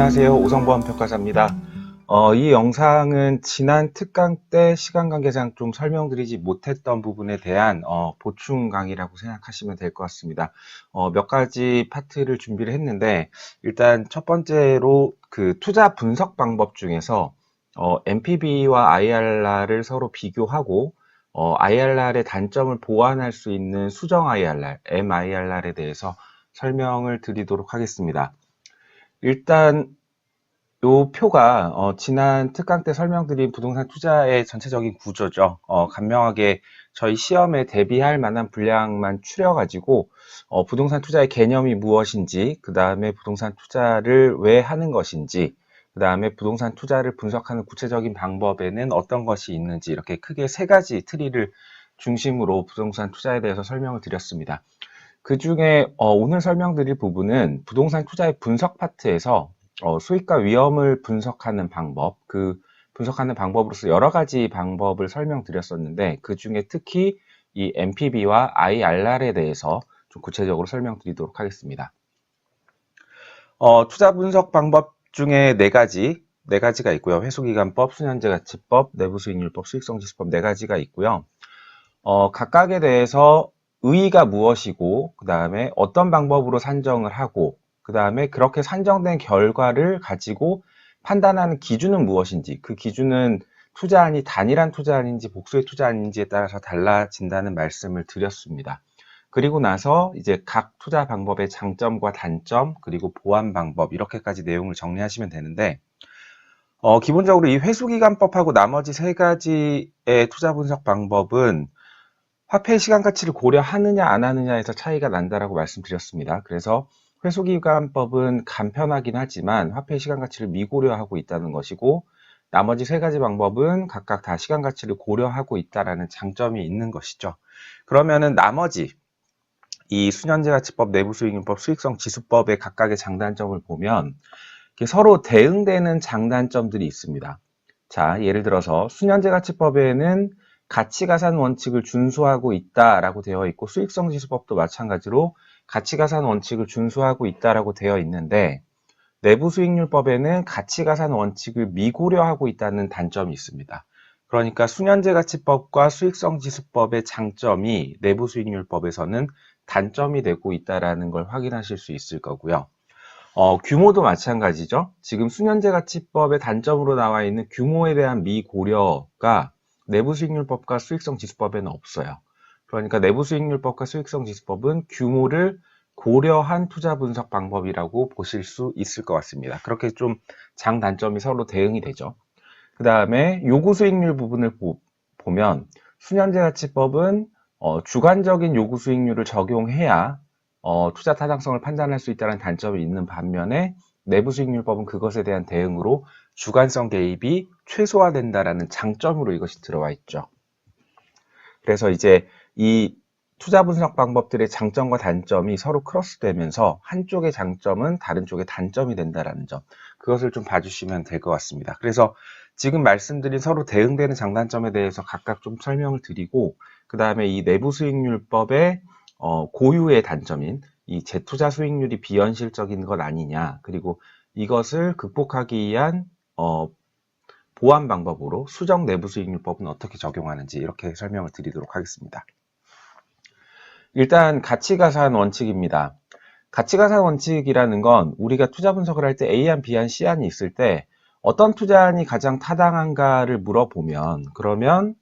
안녕하세요. 오성보험평가사입니다. 이 영상은 지난 특강 때 시간 관계상 좀 설명드리지 못했던 부분에 대한 보충 강의라고 생각하시면 될 것 같습니다. 몇 가지 파트를 준비를 했는데, 일단 첫 번째로 그 투자 분석 방법 중에서 NPV와 IRR을 서로 비교하고 IRR의 단점을 보완할 수 있는 수정 IRR, MIRR에 대해서 설명을 드리도록 하겠습니다. 일단 요 표가 지난 특강 때 설명드린 부동산 투자의 전체적인 구조죠. 간명하게 저희 시험에 대비할 만한 분량만 추려가지고 부동산 투자의 개념이 무엇인지, 그 다음에 부동산 투자를 왜 하는 것인지, 그 다음에 부동산 투자를 분석하는 구체적인 방법에는 어떤 것이 있는지, 이렇게 크게 세 가지 트리를 중심으로 부동산 투자에 대해서 설명을 드렸습니다. 그 중에 오늘 설명드릴 부분은 부동산 투자의 분석 파트에서 수익과 위험을 분석하는 방법, 그 분석하는 방법으로서 여러 가지 방법을 설명드렸었는데, 그 중에 특히 이 NPV와 IRR에 대해서 좀 구체적으로 설명드리도록 하겠습니다. 투자 분석 방법 중에 네 가지가 있고요. 회수기간법, 순현재가치법, 내부수익률법, 수익성지수법 네 가지가 있고요. 각각에 대해서 의의가 무엇이고, 그 다음에 어떤 방법으로 산정을 하고, 그 다음에 그렇게 산정된 결과를 가지고 판단하는 기준은 무엇인지, 그 기준은 투자안이 단일한 투자안인지 복수의 투자안인지에 따라서 달라진다는 말씀을 드렸습니다. 그리고 나서 이제 각 투자 방법의 장점과 단점, 그리고 보완 방법, 이렇게까지 내용을 정리하시면 되는데, 기본적으로 이 회수기간법하고 나머지 세 가지의 투자 분석 방법은 화폐의 시간 가치를 고려하느냐 안 하느냐에서 차이가 난다라고 말씀드렸습니다. 그래서 회수기간법은 간편하긴 하지만 화폐의 시간 가치를 미고려하고 있다는 것이고, 나머지 세 가지 방법은 각각 다 시간 가치를 고려하고 있다라는 장점이 있는 것이죠. 그러면은 나머지 이 순현재가치법, 내부수익률법, 수익성지수법의 각각의 장단점을 보면 서로 대응되는 장단점들이 있습니다. 자, 예를 들어서 순현재가치법에는 가치가산 원칙을 준수하고 있다라고 되어 있고, 수익성지수법도 마찬가지로 가치가산 원칙을 준수하고 있다라고 되어 있는데, 내부수익률법에는 가치가산 원칙을 미고려하고 있다는 단점이 있습니다. 그러니까 순현재가치법과 수익성지수법의 장점이 내부수익률법에서는 단점이 되고 있다는 걸 확인하실 수 있을 거고요. 규모도 마찬가지죠. 지금 순현재가치법의 단점으로 나와 있는 규모에 대한 미고려가 내부수익률법과 수익성지수법에는 없어요. 그러니까 내부수익률법과 수익성지수법은 규모를 고려한 투자 분석 방법이라고 보실 수 있을 것 같습니다. 그렇게 좀 장단점이 서로 대응이 되죠. 그 다음에 요구수익률 부분을 보면 순현재가치법은 주관적인 요구수익률을 적용해야 투자 타당성을 판단할 수 있다는 단점이 있는 반면에 내부수익률법은 그것에 대한 대응으로 주관성 개입이 최소화된다라는 장점으로 이것이 들어와 있죠. 그래서 이제 이 투자 분석 방법들의 장점과 단점이 서로 크로스되면서 한쪽의 장점은 다른 쪽의 단점이 된다라는 점, 그것을 좀 봐주시면 될 것 같습니다. 그래서 지금 말씀드린 서로 대응되는 장단점에 대해서 각각 좀 설명을 드리고, 그 다음에 이 내부수익률법의 고유의 단점인 이 재투자 수익률이 비현실적인 것 아니냐, 그리고 이것을 극복하기 위한 보완 방법으로 수정 내부수익률법은 어떻게 적용하는지 이렇게 설명을 드리도록 하겠습니다. 일단 가치가산 원칙입니다. 가치가산 원칙이라는 건 우리가 투자 분석을 할 때 A안, B안, C안이 있을 때 어떤 투자안이 가장 타당한가를 물어보면, 그러면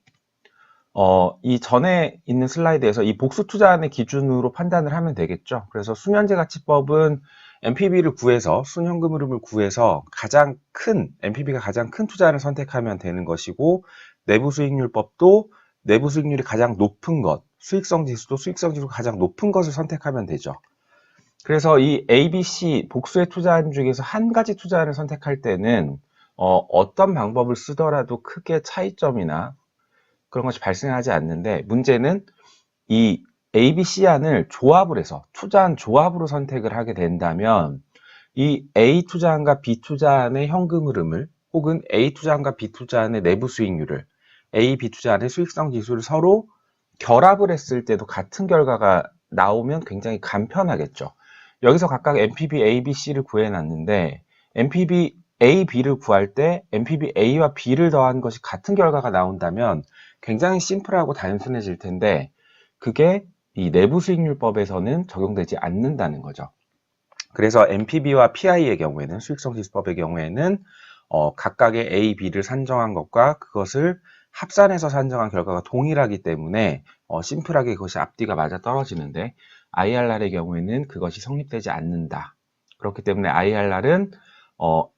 이 전에 있는 슬라이드에서 이 복수 투자안의 기준으로 판단을 하면 되겠죠. 그래서 순현재가치법은 NPV를 구해서, 순현금 흐름을 구해서 가장 큰, NPV가 가장 큰 투자를 선택하면 되는 것이고, 내부수익률법도 내부수익률이 가장 높은 것, 수익성지수도 수익성지수가 가장 높은 것을 선택하면 되죠. 그래서 이 A, B, C 복수의 투자안 중에서 한 가지 투자안을 선택할 때는 어떤 방법을 쓰더라도 크게 차이점이나 그런 것이 발생하지 않는데, 문제는 이 A, B, C안을 조합을 해서 투자안 조합으로 선택을 하게 된다면 이 A 투자안과 B 투자안의 현금 흐름을, 혹은 A 투자안과 B 투자안의 내부 수익률을, A, B 투자안의 수익성 지수를 서로 결합을 했을 때도 같은 결과가 나오면 굉장히 간편하겠죠. 여기서 각각 NPV A, B, C를 구해놨는데 NPV A, B를 구할 때 NPV A와 B를 더한 것이 같은 결과가 나온다면 굉장히 심플하고 단순해질 텐데 그게 이 내부수익률법에서는 적용되지 않는다는 거죠. 그래서 NPV와 PI의 경우에는 수익성지수법의 경우에는 각각의 A, B를 산정한 것과 그것을 합산해서 산정한 결과가 동일하기 때문에 심플하게 그것이 앞뒤가 맞아 떨어지는데 IRR의 경우에는 그것이 성립되지 않는다. 그렇기 때문에 IRR은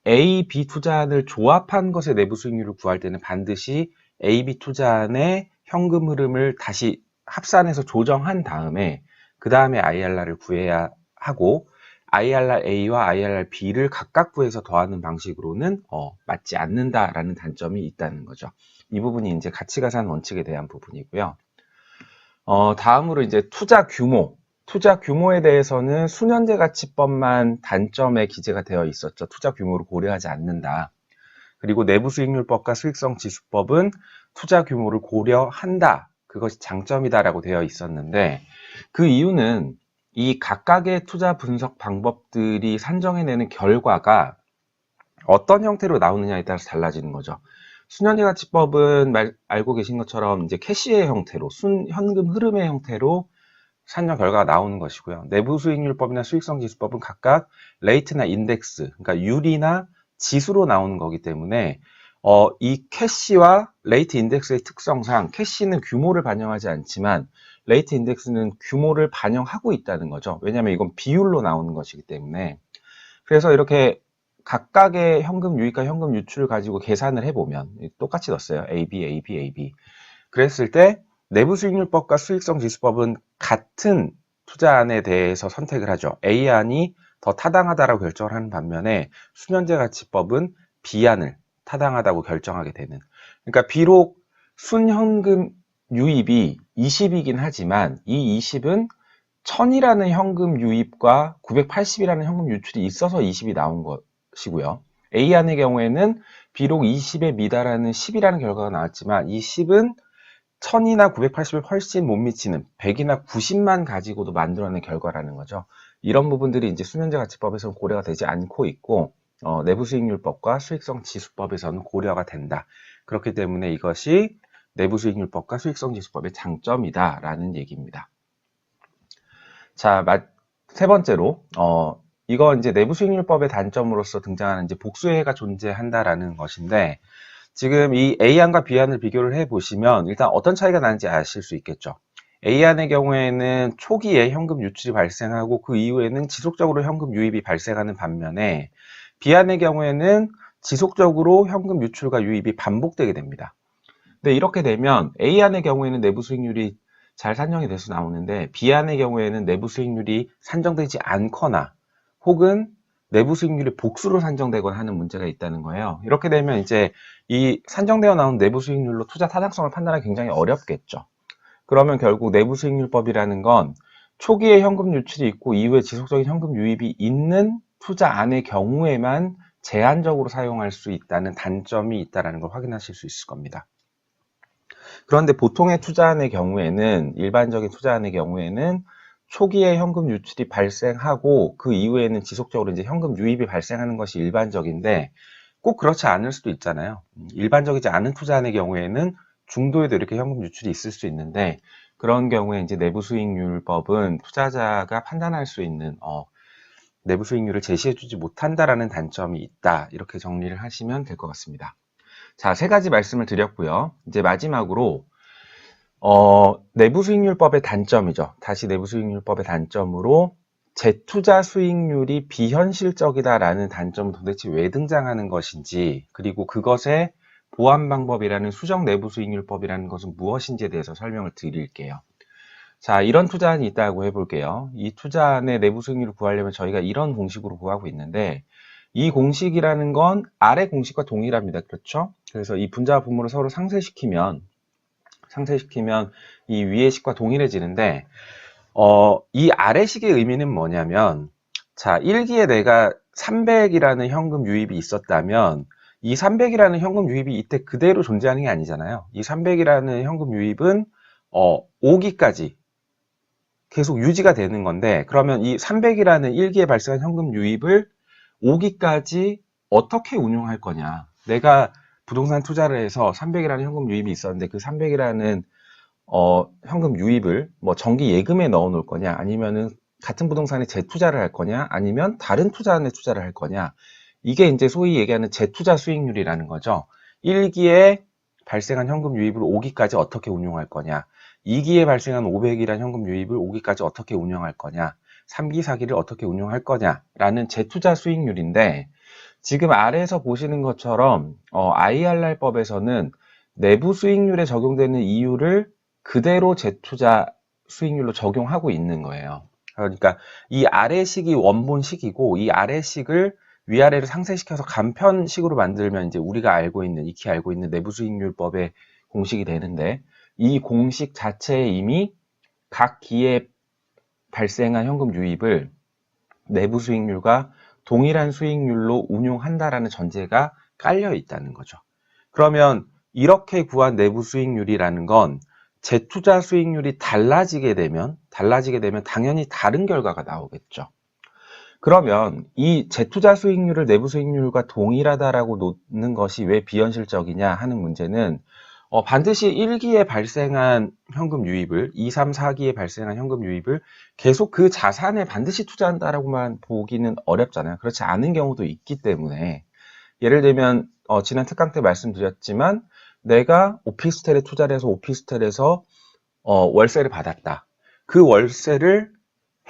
A, B 투자안을 조합한 것의 내부 수익률을 구할 때는 반드시 A, B 투자안의 현금 흐름을 다시 합산해서 조정한 다음에 그 다음에 IRR을 구해야 하고 IRR-A와 IRR-B를 각각 구해서 더하는 방식으로는 맞지 않는다라는 단점이 있다는 거죠. 이 부분이 이제 가치가산 원칙에 대한 부분이고요. 다음으로 이제 투자 규모에 대해서는 수년제 가치법만 단점에 기재가 되어 있었죠. 투자 규모를 고려하지 않는다. 그리고 내부수익률법과 수익성지수법은 투자 규모를 고려한다. 그것이 장점이다라고 되어 있었는데 그 이유는 이 각각의 투자 분석 방법들이 산정해내는 결과가 어떤 형태로 나오느냐에 따라서 달라지는 거죠. 수년제 가치법은 알고 계신 것처럼 이제 캐시의 형태로, 현금 흐름의 형태로 산정 결과가 나오는 것이고요. 내부 수익률법이나 수익성 지수법은 각각 레이트나 인덱스, 그러니까 유리나 지수로 나오는 거기 때문에 이 캐시와 레이트 인덱스의 특성상 캐시는 규모를 반영하지 않지만 레이트 인덱스는 규모를 반영하고 있다는 거죠. 왜냐하면 이건 비율로 나오는 것이기 때문에. 그래서 이렇게 각각의 현금 유입과 현금 유출을 가지고 계산을 해보면 똑같이 넣었어요. AB, AB, AB. 그랬을 때 내부 수익률법과 수익성 지수법은 같은 투자안에 대해서 선택을 하죠. A안이 더 타당하다라고 결정을 하는 반면에 수년제 가치법은 B안을 타당하다고 결정하게 되는. 그러니까 비록 순현금 유입이 20이긴 하지만 이 20은 1000이라는 현금 유입과 980이라는 현금 유출이 있어서 20이 나온 것이고요. A안의 경우에는 비록 20에 미달하는 10이라는 결과가 나왔지만 이 10은 1000이나 980을 훨씬 못 미치는 100이나 90만 가지고도 만들어낸 결과라는 거죠. 이런 부분들이 이제 수면제 가치법에서는 고려가 되지 않고 있고 내부 수익률법과 수익성 지수법에서는 고려가 된다. 그렇기 때문에 이것이 내부 수익률법과 수익성 지수법의 장점이다라는 얘기입니다. 자, 세 번째로 이거 이제 내부 수익률법의 단점으로서 등장하는 이제 복수해가 존재한다라는 것인데 지금 이 A안과 B안을 비교를 해보시면 일단 어떤 차이가 나는지 아실 수 있겠죠. A안의 경우에는 초기에 현금 유출이 발생하고 그 이후에는 지속적으로 현금 유입이 발생하는 반면에 B안의 경우에는 지속적으로 현금 유출과 유입이 반복되게 됩니다. 근데 이렇게 되면 A안의 경우에는 내부 수익률이 잘 산정이 돼서 나오는데 B안의 경우에는 내부 수익률이 산정되지 않거나 혹은 내부 수익률이 복수로 산정되거나 하는 문제가 있다는 거예요. 이렇게 되면 이제 이 산정되어 나온 내부 수익률로 투자 타당성을 판단하기 굉장히 어렵겠죠. 그러면 결국 내부 수익률법이라는 건 초기에 현금 유출이 있고 이후에 지속적인 현금 유입이 있는 투자안의 경우에만 제한적으로 사용할 수 있다는 단점이 있다는 걸 확인하실 수 있을 겁니다. 그런데 보통의 투자안의 경우에는 일반적인 투자안의 경우에는 초기에 현금 유출이 발생하고 그 이후에는 지속적으로 이제 현금 유입이 발생하는 것이 일반적인데 꼭 그렇지 않을 수도 있잖아요. 일반적이지 않은 투자안의 경우에는 중도에도 이렇게 현금 유출이 있을 수 있는데 그런 경우에 이제 내부 수익률법은 투자자가 판단할 수 있는 내부 수익률을 제시해주지 못한다라는 단점이 있다. 이렇게 정리를 하시면 될 것 같습니다. 자, 세 가지 말씀을 드렸고요. 이제 마지막으로 내부 수익률법의 단점이죠. 다시 내부 수익률법의 단점으로 재투자 수익률이 비현실적이다라는 단점은 도대체 왜 등장하는 것인지, 그리고 그것의 보완 방법이라는 수정 내부 수익률법이라는 것은 무엇인지에 대해서 설명을 드릴게요. 자, 이런 투자안이 있다고 해볼게요. 이 투자안의 내부 수익률을 구하려면 저희가 이런 공식으로 구하고 있는데 이 공식이라는 건 아래 공식과 동일합니다. 그렇죠? 그래서 이 분자와 분모를 서로 상쇄시키면 이 위의 식과 동일해지는데 이 아래식의 의미는 뭐냐면 자, 1기에 내가 300이라는 현금 유입이 있었다면 이 300이라는 현금 유입이 이때 그대로 존재하는 게 아니잖아요. 이 300이라는 현금 유입은 5기까지 계속 유지가 되는 건데 그러면 이 300이라는 1기에 발생한 현금 유입을 5기까지 어떻게 운용할 거냐. 내가 부동산 투자를 해서 300이라는 현금 유입이 있었는데 그 300이라는 현금 유입을 뭐 정기 예금에 넣어 놓을 거냐, 아니면은 같은 부동산에 재투자를 할 거냐, 아니면 다른 투자안에 투자를 할 거냐. 이게 이제 소위 얘기하는 재투자 수익률이라는 거죠. 1기에 발생한 현금 유입을 5기까지 어떻게 운용할 거냐, 2기에 발생한 500이라는 현금 유입을 5기까지 어떻게 운용할 거냐, 3기, 4기를 어떻게 운용할 거냐라는 재투자 수익률인데, 지금 아래에서 보시는 것처럼 IRR법에서는 내부 수익률에 적용되는 이유를 그대로 재투자 수익률로 적용하고 있는 거예요. 그러니까 이 아래식이 원본식이고, 이 아래식을 위아래로 상쇄시켜서 간편식으로 만들면 이제 우리가 알고 있는, 익히 알고 있는 내부 수익률법의 공식이 되는데, 이 공식 자체에 이미 각 기에 발생한 현금 유입을 내부 수익률과 동일한 수익률로 운용한다라는 전제가 깔려 있다는 거죠. 그러면 이렇게 구한 내부 수익률이라는 건 재투자 수익률이 달라지게 되면 당연히 다른 결과가 나오겠죠. 그러면 이 재투자 수익률을 내부 수익률과 동일하다라고 놓는 것이 왜 비현실적이냐 하는 문제는, 반드시 1기에 발생한 현금 유입을, 2, 3, 4기에 발생한 현금 유입을 계속 그 자산에 반드시 투자한다라고만 보기는 어렵잖아요. 그렇지 않은 경우도 있기 때문에, 예를 들면 지난 특강 때 말씀드렸지만, 내가 오피스텔에 투자를 해서 오피스텔에서 월세를 받았다. 그 월세를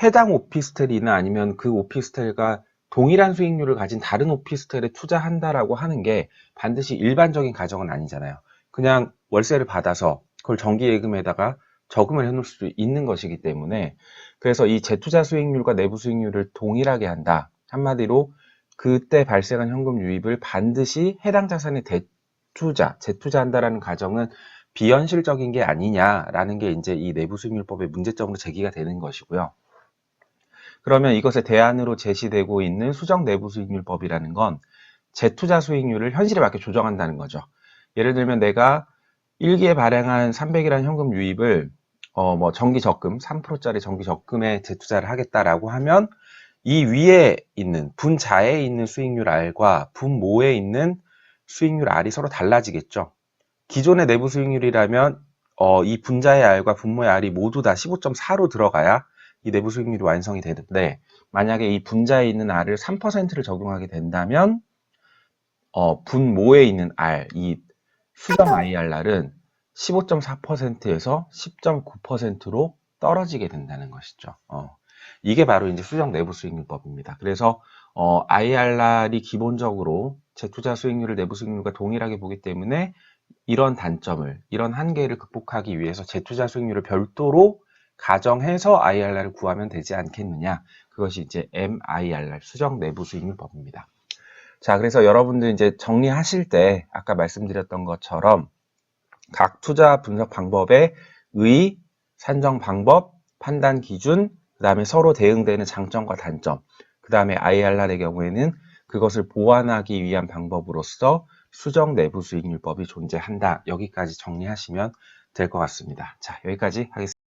해당 오피스텔이나 아니면 그 오피스텔과 동일한 수익률을 가진 다른 오피스텔에 투자한다라고 하는 게 반드시 일반적인 가정은 아니잖아요. 그냥 월세를 받아서 그걸 정기예금에다가 저금을 해놓을 수 있는 것이기 때문에, 그래서 이 재투자 수익률과 내부 수익률을 동일하게 한다. 한마디로 그때 발생한 현금 유입을 반드시 해당 자산에 재투자한다라는 가정은 비현실적인 게 아니냐라는 게 이제 이 내부 수익률법의 문제점으로 제기가 되는 것이고요. 그러면 이것의 대안으로 제시되고 있는 수정 내부 수익률법이라는 건 재투자 수익률을 현실에 맞게 조정한다는 거죠. 예를 들면 내가 1기에 발행한 300이라는 현금 유입을 뭐 정기 적금 3%짜리 정기 적금에 재투자를 하겠다라고 하면, 이 위에 있는 분자에 있는 수익률 R과 분모에 있는 수익률 R이 서로 달라지겠죠. 기존의 내부 수익률이라면 이 분자의 R과 분모의 R이 모두 다 15.4로 들어가야 이 내부 수익률이 완성이 되는데, 만약에 이 분자에 있는 R을 3%를 적용하게 된다면 분모에 있는 R, 이 수정 IRR은 15.4%에서 10.9%로 떨어지게 된다는 것이죠. 이게 바로 이제 수정 내부 수익률법입니다. 그래서 IRR이 기본적으로 재투자 수익률을 내부 수익률과 동일하게 보기 때문에, 이런 단점을, 이런 한계를 극복하기 위해서 재투자 수익률을 별도로 가정해서 IRR을 구하면 되지 않겠느냐. 그것이 이제 MIRR, 수정 내부 수익률법입니다. 자, 그래서 여러분들 이제 정리하실 때 아까 말씀드렸던 것처럼 각 투자 분석 방법의 의, 산정 방법, 판단 기준, 그 다음에 서로 대응되는 장점과 단점, 그 다음에 IRR의 경우에는 그것을 보완하기 위한 방법으로서 수정 내부 수익률법이 존재한다. 여기까지 정리하시면 될 것 같습니다. 자, 여기까지 하겠습니다.